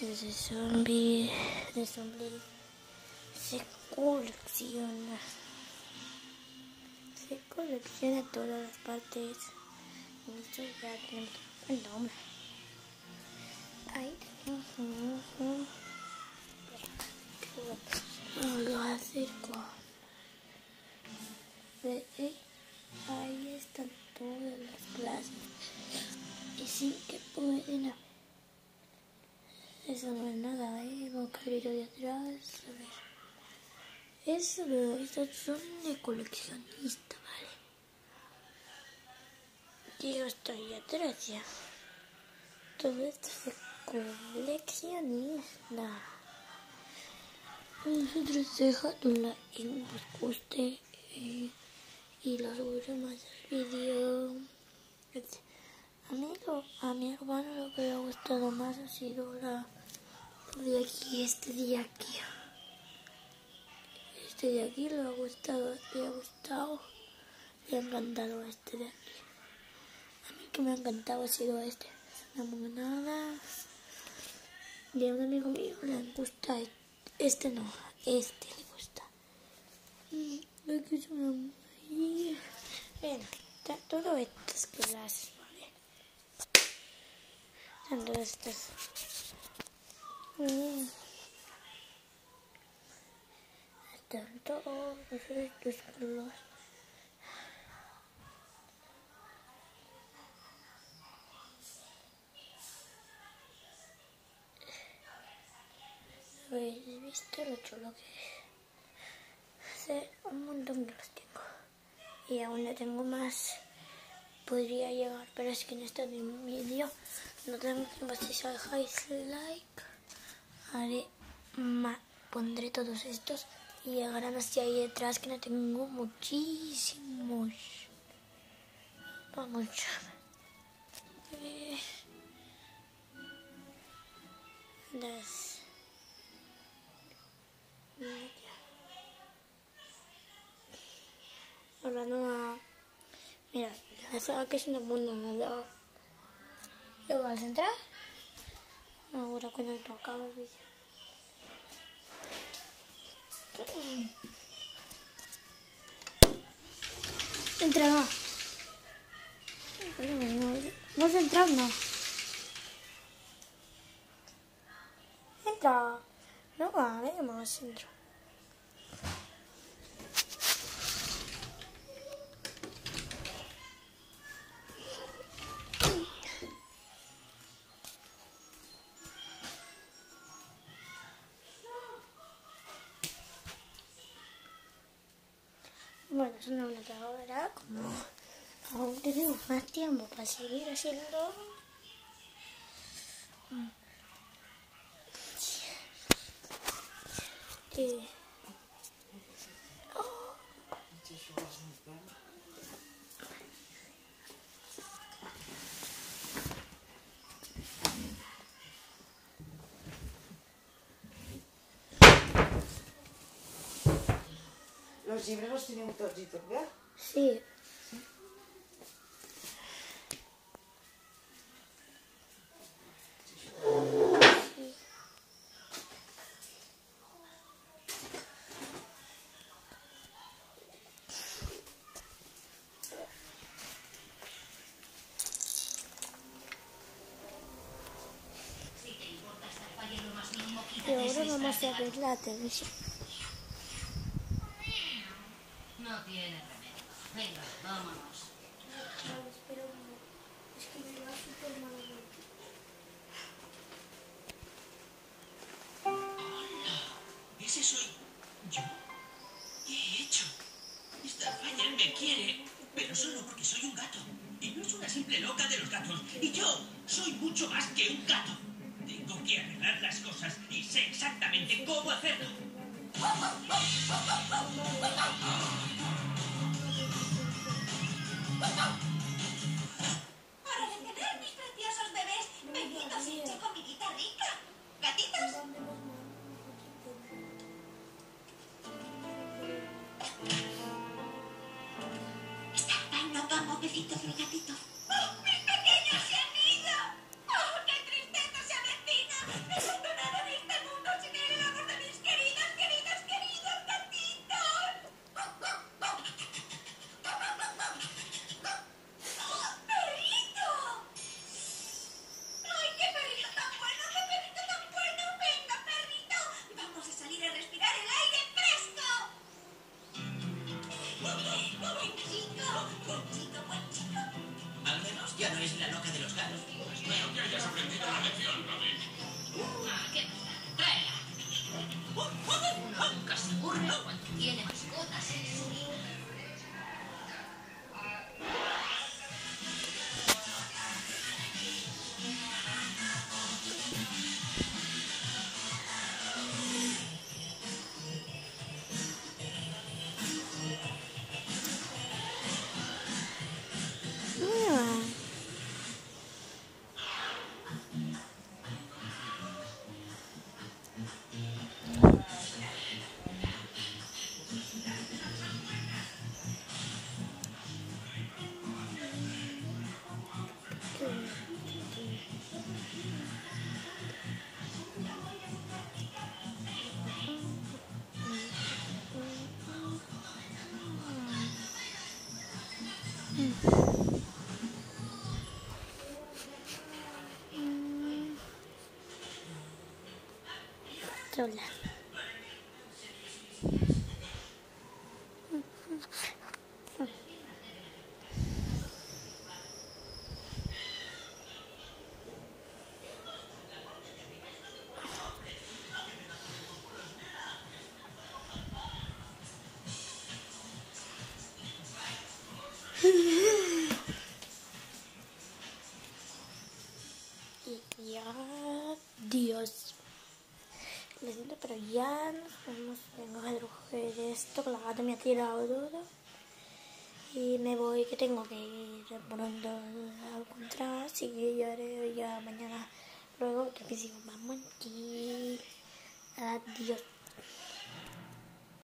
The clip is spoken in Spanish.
de zombie se colecciona. Se colecciona todas las partes. Esto ya tenemos el nombre. Ahí lo acerco. Ahí están todas las clases. Y sí que pueden haber. Eso no es nada, un cabrito de atrás. A ver. Estos son de coleccionista, ¿vale? Yo estoy atrás ya. Todo esto es de coleccionista. Nosotros dejad un like si os guste y lo subiré más el vídeo. A mi hermano lo que le ha gustado más ha sido este de aquí. Este de aquí le ha gustado, le ha encantado este de aquí. A mí que me ha encantado ha sido este. Una monada. Y a un amigo mío le gusta este no, este le gusta. Aquí es una monada. Bueno, todo estas clases, ¿vale? Son todas estas. Están todos estos colores. ¿Habéis visto lo chulo que es? Hace un montón que los tengo. Y aún no tengo más. Podría llegar, pero es que en este vídeo no tengo tiempo. Si dejáis like, pondré todos estos y llegarán hacia ahí detrás, que no tengo muchísimos. Vamos a ver. Ahora no va. Mira, la saga que es una buena nada. ¿Lo vas a entrar? Ahora cuando te acaba el vídeo. Entra, no. No has entrado, no. Entra. No vale, más entra. Bueno, es una hora, como aún tenemos más tiempo para seguir haciendo. ¿Los libros los tienen todos y todo, ¿verdad? Sí. Y ahora vamos a ver la televisión. No tiene remedio. Venga, vámonos. Pero es que me va súper mal. ¡Hola! ¿Ese soy yo? ¿Qué he hecho? Starfire me quiere, pero solo porque soy un gato. Y no es una simple loca de los gatos. Y yo soy mucho más que un gato. Tengo que arreglar las cosas y sé exactamente cómo hacerlo. ¡Hora de cenar, mis preciosos bebés! ¡Besitos y comidita rica! ¡Gatitos! Starfire no toma besitos los gatitos. ¡Oh, mis pequeños se han ido! ¡Oh, qué tristeza se avecina! Ya no es la loca de los gatos. Espero que hayas aprendido la lección, Robin. Ah, ¿qué más da? Tráela. Uno nunca se aburre cuando tiene mascotas en su vida. Hola. Y ya, Dios. Lo siento, pero ya nos vamos. Vengo a recoger esto, que la gata me ha tirado todo. Y me voy, que tengo que ir pronto a encontrar. Así que yo haré ya mañana. Luego, que me sigo, vamos aquí. Adiós.